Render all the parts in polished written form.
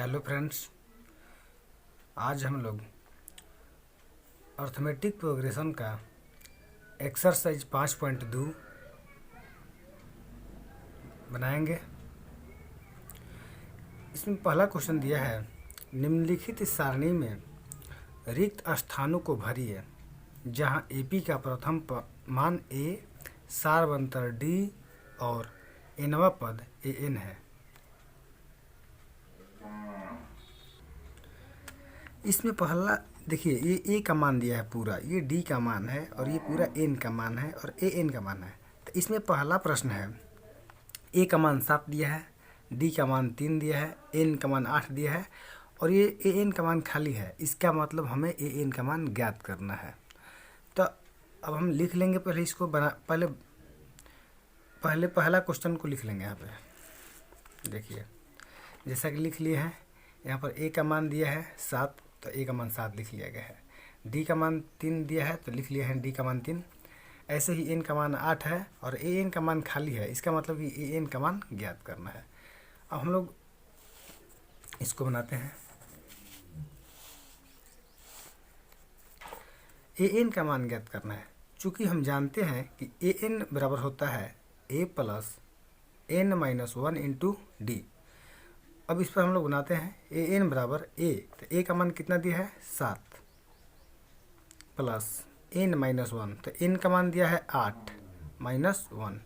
Hello friends, आज हम लोग अर्थमेटिक प्रोग्रेशन का एक्सरसाइज 5.2 बनाएंगे। इसमें पहला क्वेश्चन दिया है, निम्नलिखित सारणी में रिक्त स्थानों को भरिए जहां एपी का प्रथम मान ए, सारवंतर डी और एनवा पद एन है। इसमें पहला देखिए, ये ए का मान दिया है पूरा, ये डी का मान है और ये पूरा एन का मान है और ए एन का मान है। तो इसमें पहला प्रश्न है, ए का मान 7 दिया है, डी का मान 3 दिया है, एन का मान 8 दिया है और ये ए एन का मान खाली है। इसका मतलब हमें ए एन का मान ज्ञात करना है। तो अब हम लिख लेंगे पहले इसको पहले पहला क्वेश्चन को लिख लेंगे। यहाँ पे देखिए, जैसा कि लिख लिए हैं, यहाँ पर ए का मान दिया है 7, तो ए का मान 7 लिख लिया गया है। डी का मान 3 दिया है तो लिख लिया है डी का मान 3। ऐसे ही एन का मान 8 है और ए एन का मान खाली है। इसका मतलब कि ए एन का मान ज्ञात करना है। अब हम लोग इसको बनाते हैं। ए एन का मान ज्ञात करना है। चूँकि हम जानते हैं कि ए एन बराबर होता है A plus N minus 1 into D. अब इस पर हम लोग बनाते हैं ए एन बराबर ए, तो ए का मान कितना दिया है 7 प्लस एन माइनस 1, तो एन का मान दिया है 8 माइनस 1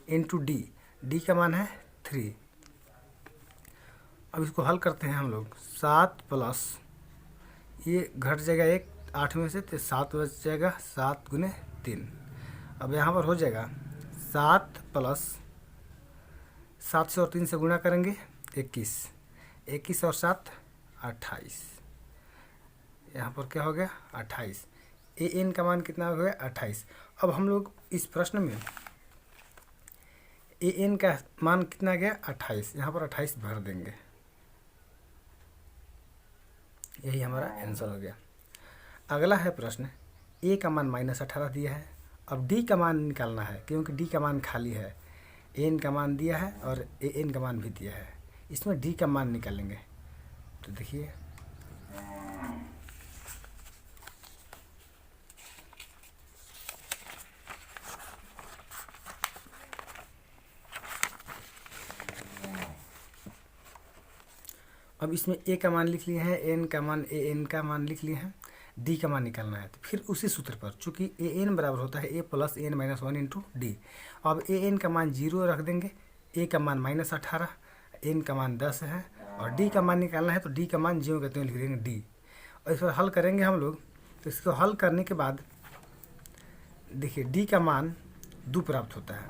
इंटू डी, डी का मान है 3। अब इसको हल करते हैं हम लोग। 7 प्लस ये घट जाएगा 1 8 में से, तो 7 बच जाएगा, 7 गुने 3। अब यहाँ पर हो जाएगा 7 प्लस 7 से और 3 से गुणा करेंगे 21, 21 और 7 28। यहाँ पर क्या हो गया 28। ए एन का मान कितना हो गया 28। अब हम लोग इस प्रश्न में ए एन का मान कितना गया 28, यहाँ पर 28 भर देंगे। यही हमारा आंसर हो गया। अगला है प्रश्न, ए का मान -18 दिया है। अब डी का मान निकालना है, क्योंकि डी का मान खाली है। एन का मान दिया है और ए एन का मान भी दिया है। इसमें डी का मान निकालेंगे। तो देखिए, अब इसमें ए का मान लिख लिए हैं, एन का मान ए एन का मान लिख लिए हैं, डी का मान निकालना है। तो फिर उसी सूत्र पर, चूंकि ए एन बराबर होता है A plus N minus 1 into D. अब ए एन का मान 0 रख देंगे, ए का मान -18, एन का मान 10 है और डी का मान निकालना है, तो डी का मान 0 कहते हैं, लिख देंगे डी। और इस पर हल करेंगे हम लोग। तो इसको हल करने के बाद देखिए, डी का मान 2 प्राप्त होता है।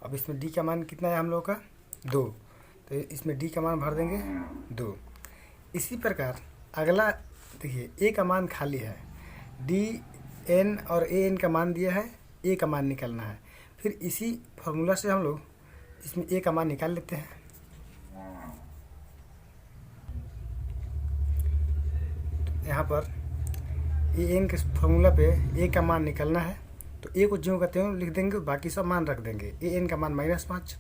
अब इसमें डी का मान कितना है हम लोग का 2, तो इसमें डी का मान भर देंगे 2। इसी प्रकार अगला देखिए, ए का मान खाली है, डी एन और ए एन का मान दिया है, ए का मान निकालना है। फिर इसी फार्मूला से हम लोग इसमें ए का मान निकाल लेते हैं। यहाँ पर ए एन के फार्मूला पे ए का मान निकालना है, तो ए को ज्यों कहते हैं लिख देंगे, बाकी सब मान रख देंगे। ए एन का मान -5,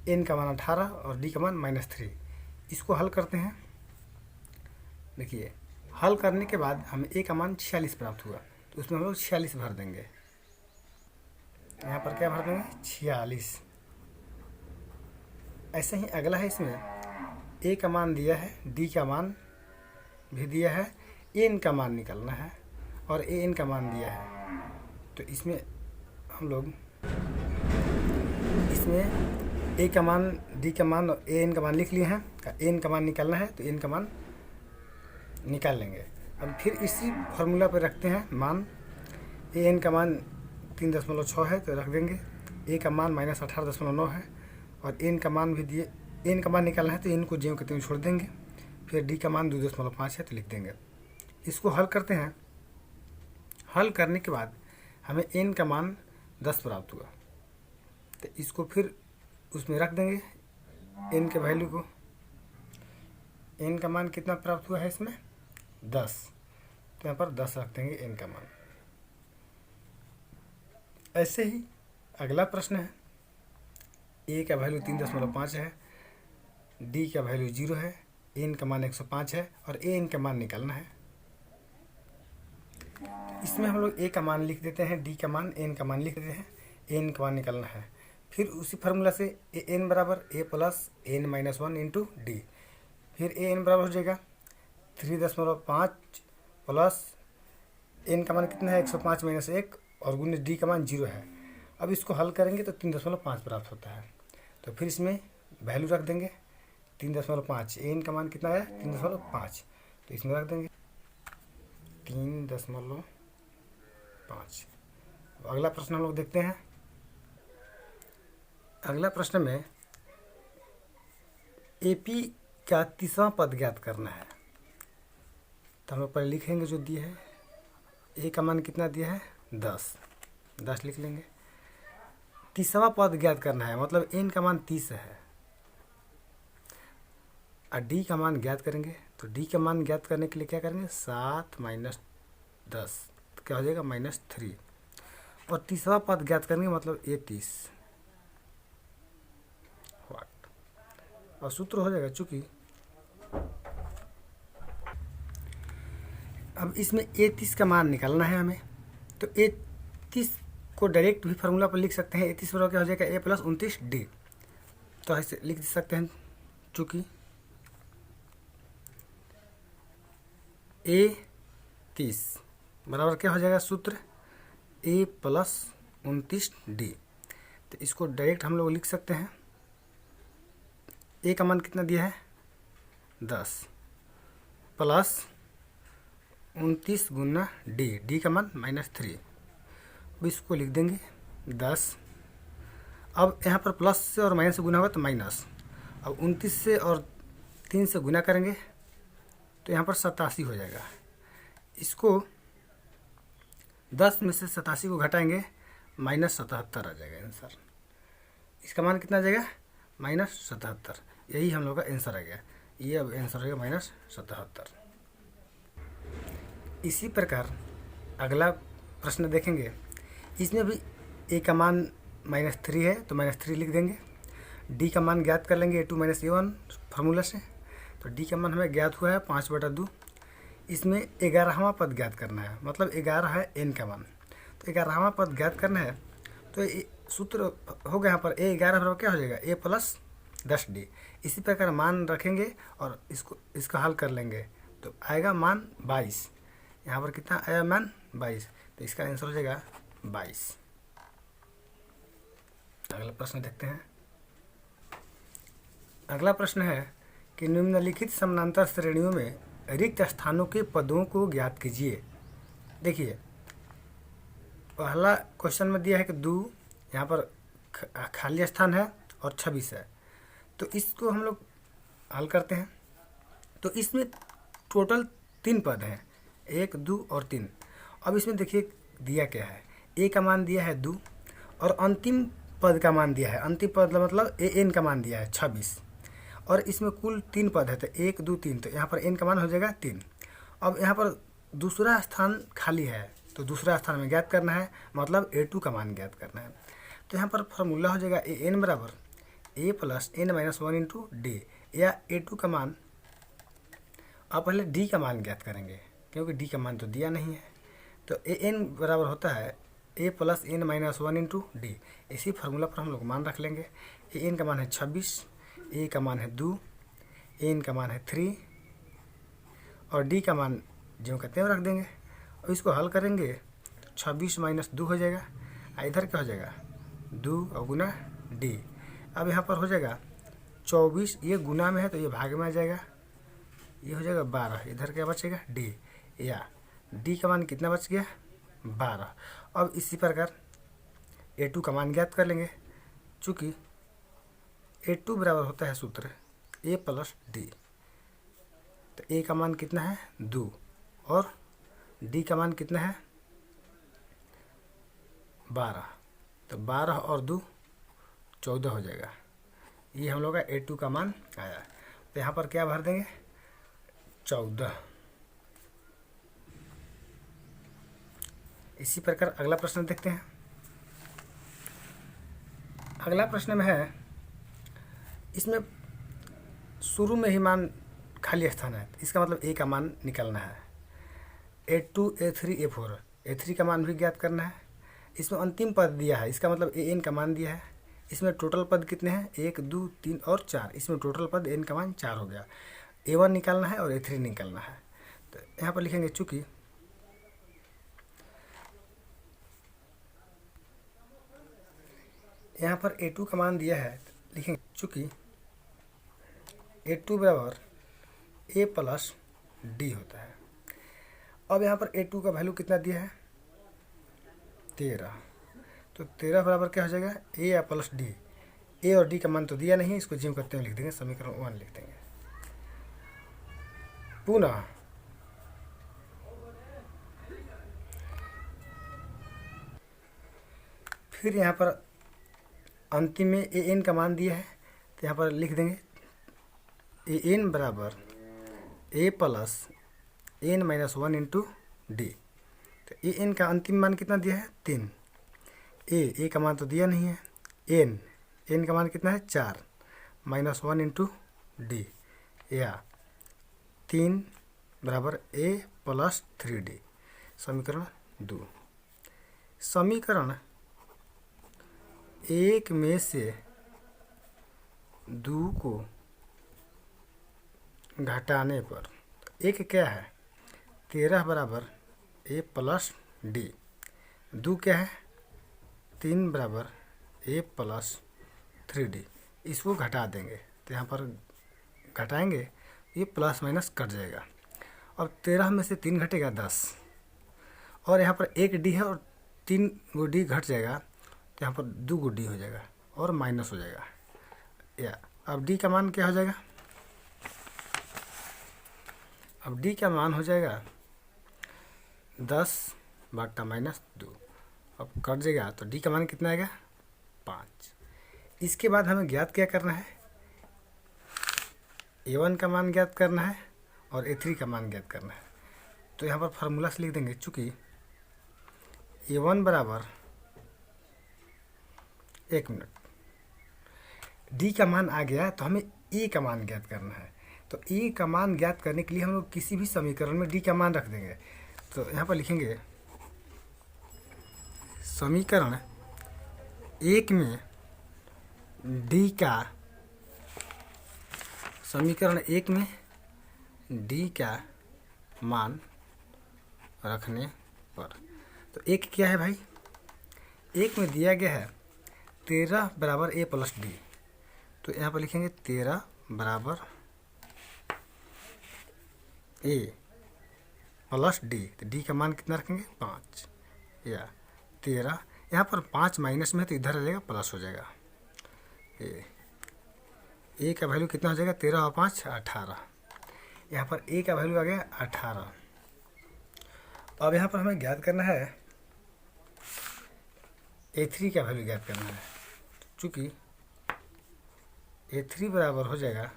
एन का मान 18 और डी का मान -3। इसको हल करते हैं। देखिए, हल करने के बाद हमें ए का मान 46 प्राप्त हुआ, तो उसमें हम लोग 46 भर देंगे। यहाँ पर क्या भर देंगे 46। ऐसे ही अगला है, इसमें ए का मान दिया है, डी का मान भी दिया है, एन का मान निकालना है और ए एन का मान दिया है। तो इसमें हम लोग इसमें ए का मान, डी का मान और ए एन का मान लिख लिए हैं। एन का मान निकालना है, तो एन का मान निकाल लेंगे। अब फिर इसी फार्मूला पर रखते हैं मान। ए एन का मान 3.6 है, तो रख देंगे। ए का मान -18.9 है और एन का मान भी दिए, एन का मान निकालना है, तो एन को ज्यों कहते हैं छोड़ देंगे। फिर डी का मान 2.5 है, तो लिख देंगे। इसको हल करते हैं। हल करने के बाद हमें एन का मान 10 प्राप्त हुआ, तो इसको फिर उसमें रख देंगे एन के वैल्यू को। एन का मान कितना प्राप्त हुआ है इसमें 10, तो यहाँ पर 10 रख देंगे एन का मान। ऐसे ही अगला प्रश्न है, ए का वैल्यू 3.5 है, डी का वैल्यू 0 है, एन का मान 105 है और ए एन का मान निकालना है। इसमें हम लोग ए का मान लिख देते हैं, डी का मान, एन का मान लिख देते हैं, एन का मान निकालना है। फिर उसी फार्मूला से ए एन बराबर A plus N minus 1 into D. फिर ए एन बराबर हो जाएगा 3.5 प्लस एन का मान कितना है 105 माइनस 1 और गुणित डी का मान 0 है। अब इसको हल करेंगे तो 3.5 प्राप्त होता है। तो फिर इसमें वैल्यू रख देंगे 3.5, एन का मान कितना है 3.5, तो इसमें रख देंगे 3.5। अगला प्रश्न हम लोग देखते हैं। अगला प्रश्न में एपी का तीसरा पद ज्ञात करना है। तो हम लोग पहले लिखेंगे जो दिए है, ए का मान कितना दिया है 10 लिख लेंगे। तीसरा पद ज्ञात करना है, मतलब एन का मान 30 है और डी का मान ज्ञात करेंगे। तो डी का मान ज्ञात करने के लिए क्या करेंगे 7 माइनस 10, तो क्या हो जाएगा -3। और तीसरा पद ज्ञात करेंगे मतलब ए 30 वाट, और सूत्र हो जाएगा चूंकि अब इसमें ए 30 का मान निकालना है हमें। तो ए 30 को डायरेक्ट भी फार्मूला पर लिख सकते हैं। ए 30 बराबर क्या हो जाएगा ए प्लस 29 डी। तो ऐसे लिख सकते हैं चूँकि ए 30 बराबर क्या हो जाएगा सूत्र ए प्लस 29 डी। तो इसको डायरेक्ट हम लोग लिख सकते हैं। ए का मान कितना दिया है 10 प्लस 29 गुना डी का मान -3। अब इसको लिख देंगे 10। अब यहाँ पर प्लस से और माइनस से गुना होगा तो माइनस। अब 29 से और 3 से गुना करेंगे तो यहाँ पर 87 हो जाएगा। इसको 10 में से 87 को घटाएंगे -77 आ जाएगा आंसर। इसका मान कितना आ जाएगा -77। यही हम लोग का आंसर आ गया। ये अब आंसर हो गया -77। इसी प्रकार अगला प्रश्न देखेंगे। इसमें भी ए का मान -3 है तो -3 लिख देंगे। डी का मान ज्ञात कर लेंगे A2 - A1 फार्मूला से। तो डी का मान हमें ज्ञात हुआ है 5/2। इसमें 11वां पद ज्ञात करना है, मतलब 11 है एन का मान। तो 11वां पद ज्ञात करना है तो सूत्र हो गया यहाँ पर A11 बराबर क्या हो जाएगा ए प्लस 10D। इसी प्रकार मान रखेंगे और इसका हल कर लेंगे तो आएगा मान 22। यहाँ पर कितना आया मान 22, तो इसका आंसर हो जाएगा 22। अगला प्रश्न देखते हैं। अगला प्रश्न है कि निम्नलिखित समानांतर श्रेणियों में रिक्त स्थानों के पदों को ज्ञात कीजिए। देखिए पहला क्वेश्चन में दिया है कि 2 यहाँ पर खाली स्थान है और 26 है। तो इसको हम लोग हल करते हैं। तो इसमें टोटल 3 पद हैं, 1 2 और 3। अब इसमें देखिए दिया क्या है, ए का मान दिया है 2 और अंतिम पद का मान दिया है, अंतिम पद मतलब ए एन का मान दिया है 26। और इसमें कुल 3 पद है तो 1 2 3, तो यहाँ पर एन का मान हो जाएगा 3। अब यहाँ पर दूसरा स्थान खाली है तो दूसरा स्थान में ज्ञात करना है, मतलब A2 का मान ज्ञात करना है। तो यहाँ पर फार्मूला हो जाएगा ए एन बराबर A plus N minus 1 into D, या A2 का मान। अब पहले डी का मान ज्ञात करेंगे क्योंकि डी का मान तो दिया नहीं है। तो ए एन बराबर होता है A plus N minus 1 into D. इसी फार्मूला पर हम लोग मान रख लेंगे। ए एन का मान है 26, ए का मान है 2, एन का मान है 3 और डी का मान जो कहते हैं रख देंगे। और इसको हल करेंगे तो 26 माइनस 2 हो जाएगा। इधर क्या हो जाएगा 2 और गुना डी। अब यहाँ पर हो जाएगा 24, ये गुना में है तो ये भाग में आ जाएगा, ये हो जाएगा 12। इधर क्या बचेगा डी, या डी का मान कितना बच गया 12। अब इसी प्रकार A2 का मान ज्ञात कर लेंगे, चूँकि A2 बराबर होता है सूत्र ए प्लस डी। तो ए का मान कितना है 2 और डी का मान कितना है 12। तो 12 और 2 14 हो जाएगा। ये हम लोग का A2 का मान आया। तो यहाँ पर क्या भर देंगे 14। इसी प्रकार अगला प्रश्न देखते हैं। अगला प्रश्न में है इसमें शुरू में ही मान खाली स्थान है, इसका मतलब ए का मान निकालना है। A2 A3 A4, A3 का मान भी ज्ञात करना है। इसमें अंतिम पद दिया है, इसका मतलब AN का मान दिया है। इसमें टोटल पद कितने हैं, 1 2 3 और 4, इसमें टोटल पद n का मान 4 हो गया। A1 निकालना है और A3 निकालना है। तो यहाँ पर लिखेंगे चूँकि यहाँ पर A2 का मान दिया है, लिखेंगे चूँकि A2 बराबर A प्लस D होता है। अब यहाँ पर A2 का वैल्यू कितना दिया है, 13। तो 13 बराबर क्या हो जाएगा, A या प्लस D। A और D का मान तो दिया नहीं, इसको जिम करते हुए लिख देंगे, समीकरण 1 लिख देंगे। पुनः फिर यहाँ पर अंतिम में AN का मान दिया है, तो यहाँ पर लिख देंगे AN बराबर A plus N minus 1 into D। तो AN का अंतिम मान कितना दिया है, 3। A का मान तो दिया नहीं है। N का मान कितना है, 4 माइनस 1 इंटू D, या 3 बराबर A प्लस 3D। समीकरण 2। समीकरण 1 में से 2 को घटाने पर एक क्या है, 13 बराबर A प्लस D। 2 क्या है, 3 बराबर A प्लस 3D। इसको घटा देंगे, तो यहाँ पर घटाएंगे, ये प्लस माइनस कट जाएगा। अब 13 में से 3 घटेगा 10, और यहाँ पर 1 D है और 3 गो D घट जाएगा, तो यहाँ पर 2 गो D हो जाएगा और माइनस हो जाएगा। या अब D का मान क्या हो जाएगा, अब D का मान हो जाएगा 10 बटा माइनस 2। अब कट जाएगा तो D का मान कितना आएगा, 5। इसके बाद हमें ज्ञात क्या करना है, A1 का मान ज्ञात करना है और A3 का मान ज्ञात करना है। तो यहाँ पर फार्मूला से लिख देंगे, चूँकि A1 बराबर, एक मिनट, D का मान आ गया तो हमें A का मान ज्ञात करना है। तो A का मान ज्ञात करने के लिए हम लोग किसी भी समीकरण में D का मान रख देंगे। तो यहाँ पर लिखेंगे समीकरण 1 में D का, समीकरण 1 में D का मान रखने पर, तो 1 क्या है भाई, 1 में दिया गया है 13 बराबर A प्लस D। तो यहाँ पर लिखेंगे 13 बराबर A प्लस D। तो D का मान कितना रखेंगे, 5, या 13। यहाँ पर 5 माइनस में है तो इधर आ जाएगा, प्लस हो जाएगा। A का वैल्यू कितना हो जाएगा, 13 और 5 18। यहाँ पर A का वैल्यू आ गया 18। अब यहाँ पर हमें ज्ञात करना है A3 का वैल्यू ज्ञात करना है। चूँकि A3 बराबर हो जाएगा,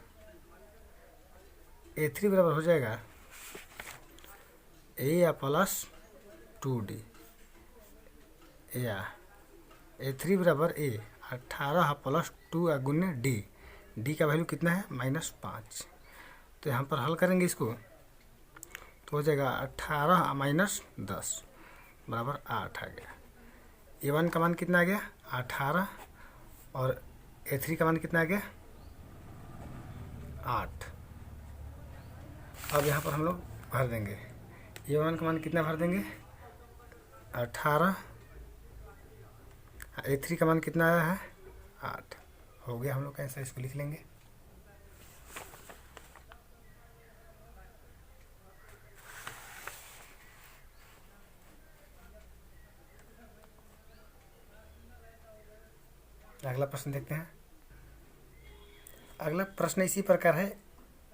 A3 बराबर हो जाएगा A या प्लस 2D, या A3 बराबर A 18 प्लस 2 गुने D। D का वैल्यू कितना है, -5। तो यहाँ पर हल करेंगे इसको, तो हो जाएगा 18 माइनस 10 बराबर 8 आ गया। A1 का मान कितना आ गया, 18, और A3 का मान कितना आ गया, 8। अब यहाँ पर हम लोग भर देंगे, A1 का मान कितना भर देंगे, 18, A3 का मान कितना आया है, 8। हो गया हम लोग का आंसर, इसको लिख लेंगे। अगला प्रश्न देखते हैं। अगला प्रश्न इसी प्रकार है।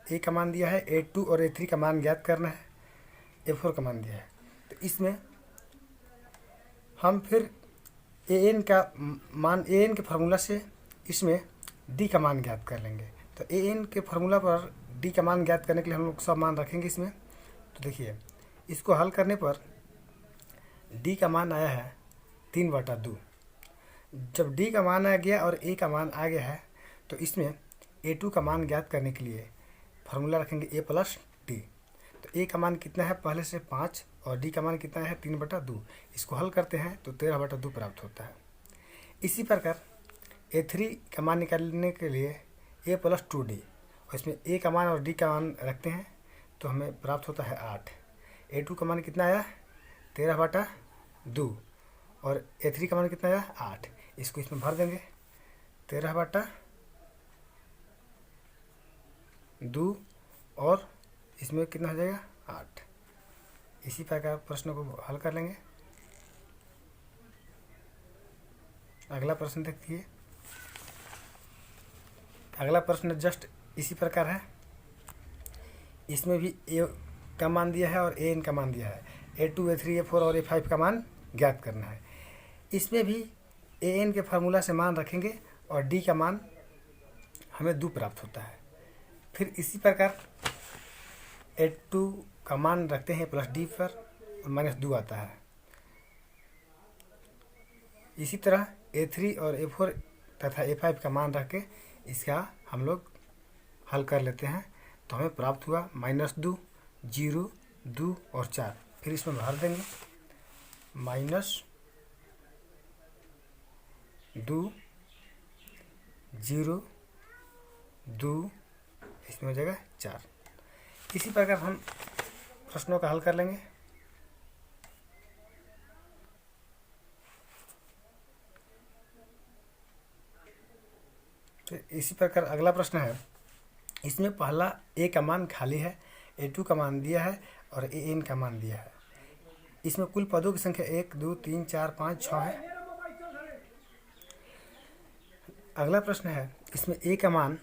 A का मान दिया है, A2 और A3 का मान ज्ञात करना है, A4 का मान दिया है। तो इसमें हम फिर AN का मान, AN के फार्मूला से इसमें D का मान ज्ञात कर लेंगे। तो AN के फार्मूला पर D का मान ज्ञात करने के लिए हम लोग सब मान रखेंगे इसमें। तो देखिए, इसको हल करने पर D का मान आया है 3/2। जब D का मान आ गया और A का मान आ गया है, तो इसमें A2 का मान ज्ञात करने के लिए फार्मूला रखेंगे A प्लस D। तो A का मान कितना है पहले से 5 और D का मान कितना है 3/2। इसको हल करते हैं तो 13/2 प्राप्त होता है। इसी प्रकार A3 का मान निकालने के लिए A प्लस 2D और इसमें A का मान और D का मान रखते हैं तो हमें प्राप्त होता है 8। A2 का मान कितना आया 13/2 और A3 का मान कितना आया 8। इसको इसमें भर देंगे 13/2 और इसमें कितना हो जाएगा 8। इसी प्रकार प्रश्न को हल कर लेंगे। अगला प्रश्न देखिए। अगला प्रश्न जस्ट इसी प्रकार है। इसमें भी A का मान दिया है और AN का मान दिया है। A2 A3 A4 और A5 का मान ज्ञात करना है। इसमें भी AN के फार्मूला से मान रखेंगे और D का मान हमें 2 प्राप्त होता है। फिर इसी प्रकार A2 का मान रखते हैं प्लस D पर और -2 आता है। इसी तरह A3 और A4 तथा A5 का मान रख के इसका हम लोग हल कर लेते हैं तो हमें प्राप्त हुआ -2, 0, 2 और 4। फिर इसमें भर देंगे -2, 0, 2, इसमें हो जाएगा 4। इसी प्रकार हम प्रश्नों का हल कर लेंगे। तो इसी प्रकार अगला प्रश्न है। इसमें पहला A का मान खाली है, A2 का मान दिया है और AN का मान दिया है। इसमें कुल पदों की संख्या 1, 2, 3, 4, 5, 6 है। अगला प्रश्न है। इसमें A का मान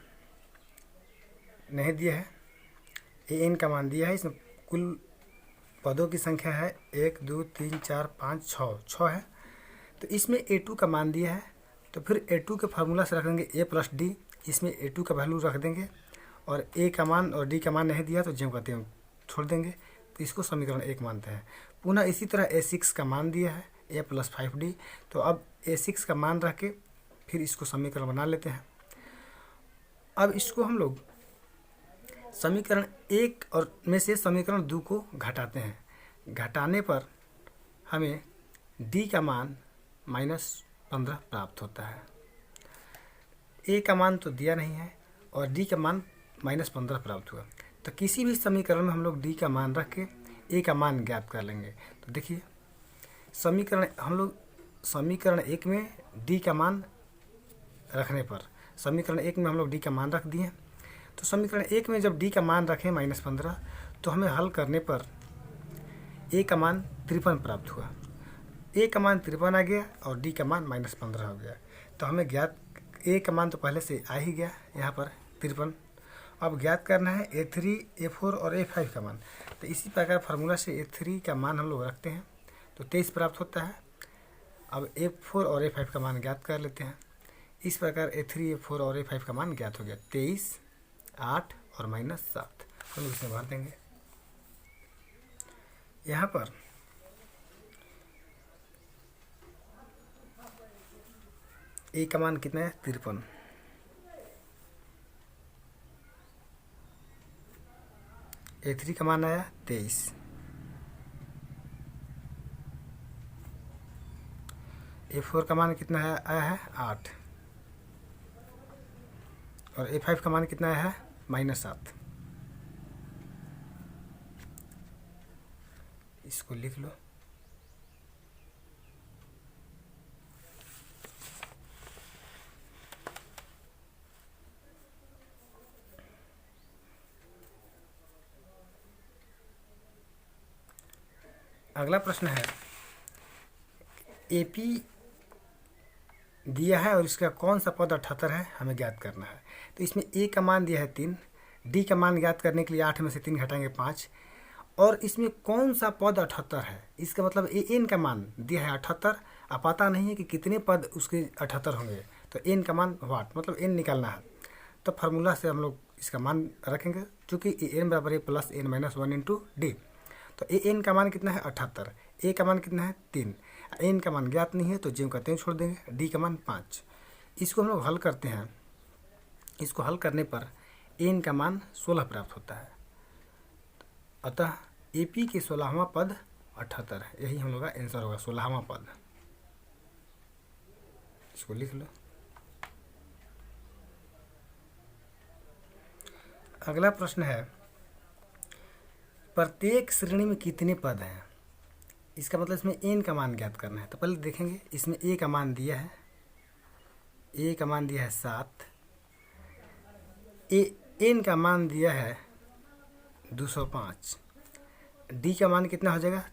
नहीं दिया है, AN का मान दिया है। इसमें कुल पदों की संख्या है 1, 2, 3, 4, 5, 6 है। तो इसमें A2 का मान दिया है तो फिर A2 के फार्मूला से रख देंगे A प्लस D। इसमें A2 का वैल्यू रख देंगे और A का मान और D का मान नहीं दिया तो ज्यों कहते हैं छोड़ देंगे। तो इसको समीकरण 1 मानते हैं। पुनः इसी तरह A6 का मान दिया है A प्लस 5D। तो अब A6 का मान रख के फिर इसको समीकरण बना लेते हैं। अब इसको हम लोग समीकरण 1 और में से समीकरण 2 को घटाते हैं। घटाने पर हमें D का मान -15 प्राप्त होता है। A का मान तो दिया नहीं है और D का मान -15 प्राप्त हुआ। तो किसी भी समीकरण में हम लोग D का मान रख के A का मान ज्ञात कर लेंगे। तो देखिए समीकरण 1 में D का मान रखने पर समीकरण 1 में हम लोग D का मान रख दिए। तो समीकरण 1 में जब D का मान रखें -15 तो हमें हल करने पर A का मान 53 प्राप्त हुआ। A का मान 53 आ गया और D का मान -15 हो गया। तो हमें ज्ञात A का मान तो पहले से आ ही गया यहाँ पर 53। अब ज्ञात करना है A3, A4 और A5 का मान। तो इसी प्रकार फार्मूला से A3 का मान हम लोग रखते हैं तो 23 प्राप्त होता है। अब A4 और A5 का मान ज्ञात कर लेते हैं। इस प्रकार A3, A4 और A5 का मान ज्ञात हो गया 23, 8 और -7। हम लोग इसमें भर देंगे। यहाँ पर A का मान कितना है 53, A3 का मान आया 23, A4 का मान कितना है आया है 8 और A5 का मान कितना आया है -7। इसको लिख लो। अगला प्रश्न है। AP दिया है और इसका कौन सा पद 78 है हमें ज्ञात करना है। तो इसमें A का मान दिया है 3, D का मान ज्ञात करने के लिए 8 में से 3 घटाएंगे 5 और इसमें कौन सा पद 78 है। इसका मतलब AN का मान दिया है 78। अब पता नहीं है कि कितने पद उसके 78 होंगे। तो N का मान वाट मतलब N निकालना है। तो फार्मूला से हम लोग इसका मान रखेंगे चूँकि N बराबर है +N - 1 × D। तो AN का मान कितना है 78, A का मान कितना है 3, N का मान ज्ञात नहीं है तो ज्यों कहते हैं छोड़ देंगे। D का मान 5। इसको हम लोग हल करते हैं। इसको हल करने पर एन का मान 16 प्राप्त होता है। अतः AP के 16वां पद 78 है। यही हम लोग का आंसर होगा, 16वां पद। इसको लिख लो। अगला प्रश्न है, प्रत्येक श्रेणी में कितने पद हैं? इसका मतलब इसमें एन का मान ज्ञात करना है। तो पहले देखेंगे, इसमें ए का मान दिया है, ए का मान दिया है 7, एन का मान दिया है 205, डी का मान कितना हो जाएगा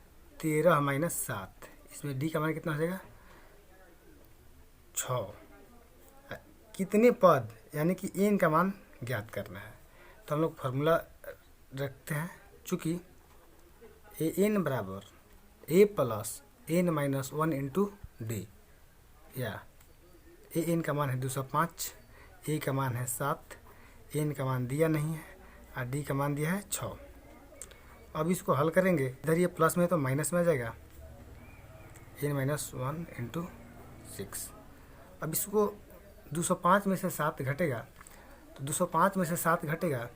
13 माइनस 7, इसमें डी का मान कितना हो जाएगा 6। कितने पद यानी कि एन का मान ज्ञात करना है। तो हम लोग फार्मूला रखते हैं, चूँकि ए एन बराबर A plus N minus 1 into D, या ए एन का मान है 205, ए का मान है 7, एन का मान दिया नहीं है और डी का मान दिया है 6। अब इसको हल करेंगे, इधर ये प्लस में तो माइनस में आ जाएगा, एन माइनस 1 इंटू 6। अब इसको 205 में से 7 घटेगा, तो 205 में से 7 घटेगा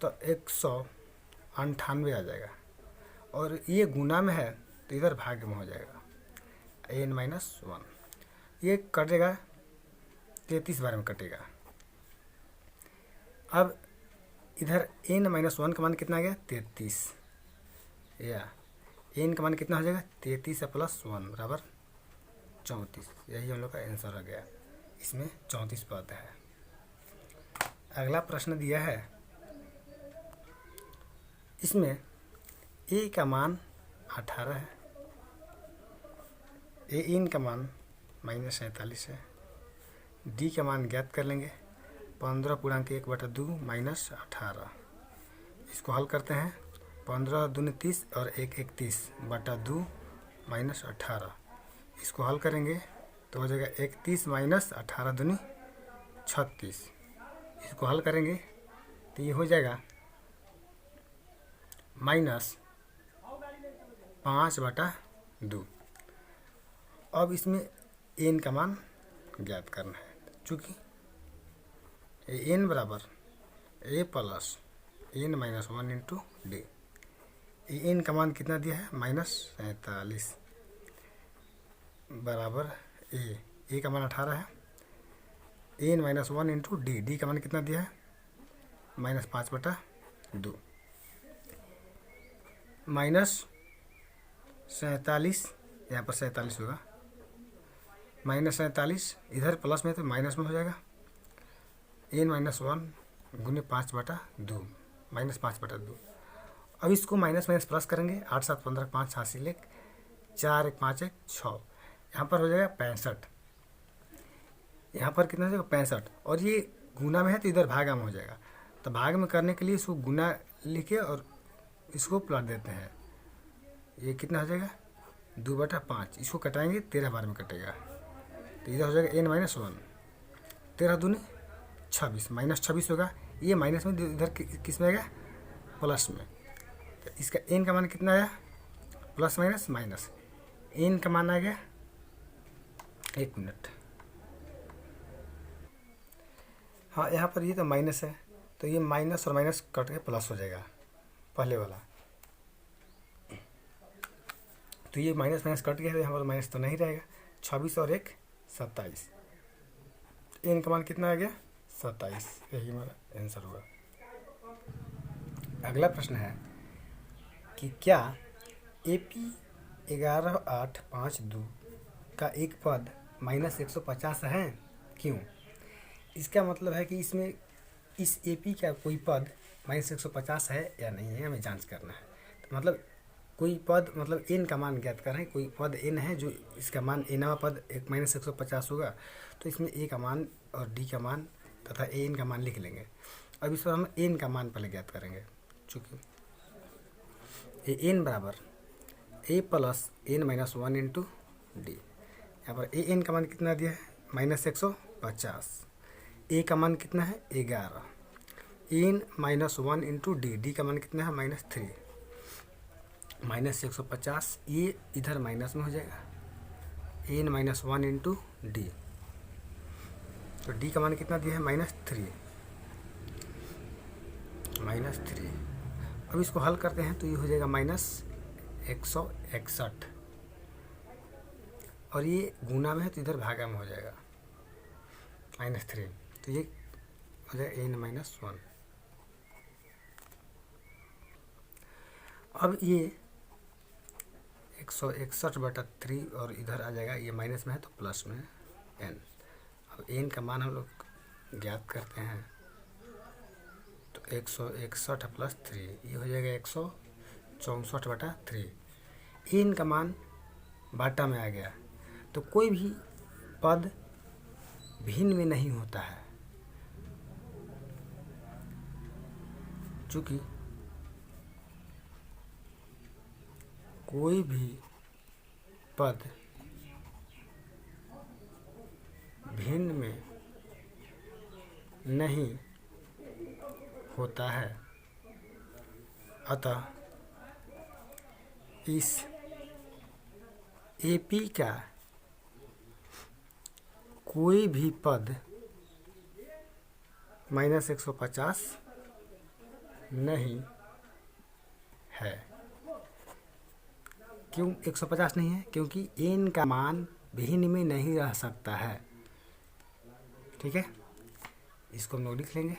तो 198 आ जाएगा, और ये गुना में है तो इधर भाग में हो जाएगा, एन माइनस 1। ये कटेगा 33 बार में कटेगा। अब इधर एन माइनस 1 का मान कितना आ गया 33, या एन का मान कितना हो जाएगा 33 प्लस 1 बराबर 34। यही हम लोग का आंसर आ गया। इसमें 34 पद है। अगला प्रश्न दिया है, इसमें ए का मान 18 है, ए एन का मान -47 है, डी का मान ज्ञात कर लेंगे 15/1/2 माइनस 18। इसको हल करते हैं, 15 दूनी 30 और 1 31/2 माइनस 18। इसको हल करेंगे तो हो जाएगा 31 माइनस 18 दूनी 36। इसको हल करेंगे तो ये हो जाएगा -5/2। अब इसमें एन का मान ज्ञात करना है, चूँकि एन बराबर A plus N minus 1 into D. N का मान कितना दिया है -47 बराबर ए का मान 18 है, N minus 1 into D, D का मान कितना दिया है -5/2। -47 यहाँ पर 47 होगा, -47 इधर प्लस में तो माइनस में हो जाएगा, एन माइनस 1 गुने 5/2 -5/2। अब इसको माइनस माइनस प्लस करेंगे, 8 7 15 5 हासिल 1 4 1 5 1 6, यहाँ पर हो जाएगा 65, यहाँ पर कितना हो जाएगा 65, और ये गुना में है तो इधर भागा में हो जाएगा। तो भाग में करने के लिए इसको गुना लिखे और इसको प्लट देते हैं, ये कितना हो जाएगा 2/5। इसको कटाएंगे 13 बार में कटेगा, तो इधर हो जाएगा एन माइनस 1, 13 दूनी 26 -26 होगा, ये माइनस में इधर किस में आएगा प्लस में। तो इसका एन का मान कितना आया प्लस माइनस माइनस, एन का मान आ गया 1 मिनट। हाँ, यहाँ पर ये तो माइनस है, तो ये माइनस और माइनस कट के प्लस हो जाएगा पहले वाला, तो ये माइनस माइनस कट गया, तो यहाँ पर माइनस तो नहीं रहेगा। 26 और 1 27, एन का मान कितना आ गया 27। यही हमारा आंसर होगा। अगला प्रश्न है कि क्या AP 11,852 का एक पद -150 है, क्यों? इसका मतलब है कि इसमें इस AP का कोई पद -150 है या नहीं है, हमें जांच करना है। तो मतलब कोई पद, मतलब एन का मान ज्ञात कर रहे हैं, कोई पद एन है जो इसका मान एनवा पद -150 होगा, तो इसमें ए का मान और डी का मान तथा एन का मान लिख लेंगे। अब इस पर हम एन का मान पहले ज्ञात करेंगे, चूँकि एन बराबर A plus N minus 1 into D. यहाँ पर एन का मान कितना दिया है -150, ए का मान कितना है 11, एन -1 इंटू डी, डी का मान कितना है -3, -150, ये इधर माइनस में हो जाएगा, एन -1 इंटू डी, तो डी का मान कितना दिया है, -3। -3। अब इसको हल करते हैं तो ये हो जाएगा -161, और ये गुना में है तो इधर भागा में हो जाएगा -3, तो ये हो जाएगा n-1। अब ये 161/3 और इधर आ जाएगा, ये माइनस में है तो प्लस में n। अब n का मान हम लोग ज्ञात करते हैं तो 161 + 3 ये हो जाएगा 164/3। n का मान बाटा में आ गया, तो कोई भी पद भिन्न में नहीं होता है, चूँकि कोई भी पद भिन्न में नहीं होता है, अतः इस AP का कोई भी पद -150 नहीं है। क्यों 150 नहीं है? क्योंकि n का मान भिन्न में नहीं रह सकता है। ठीक है, इसको हम लोग लिख लेंगे।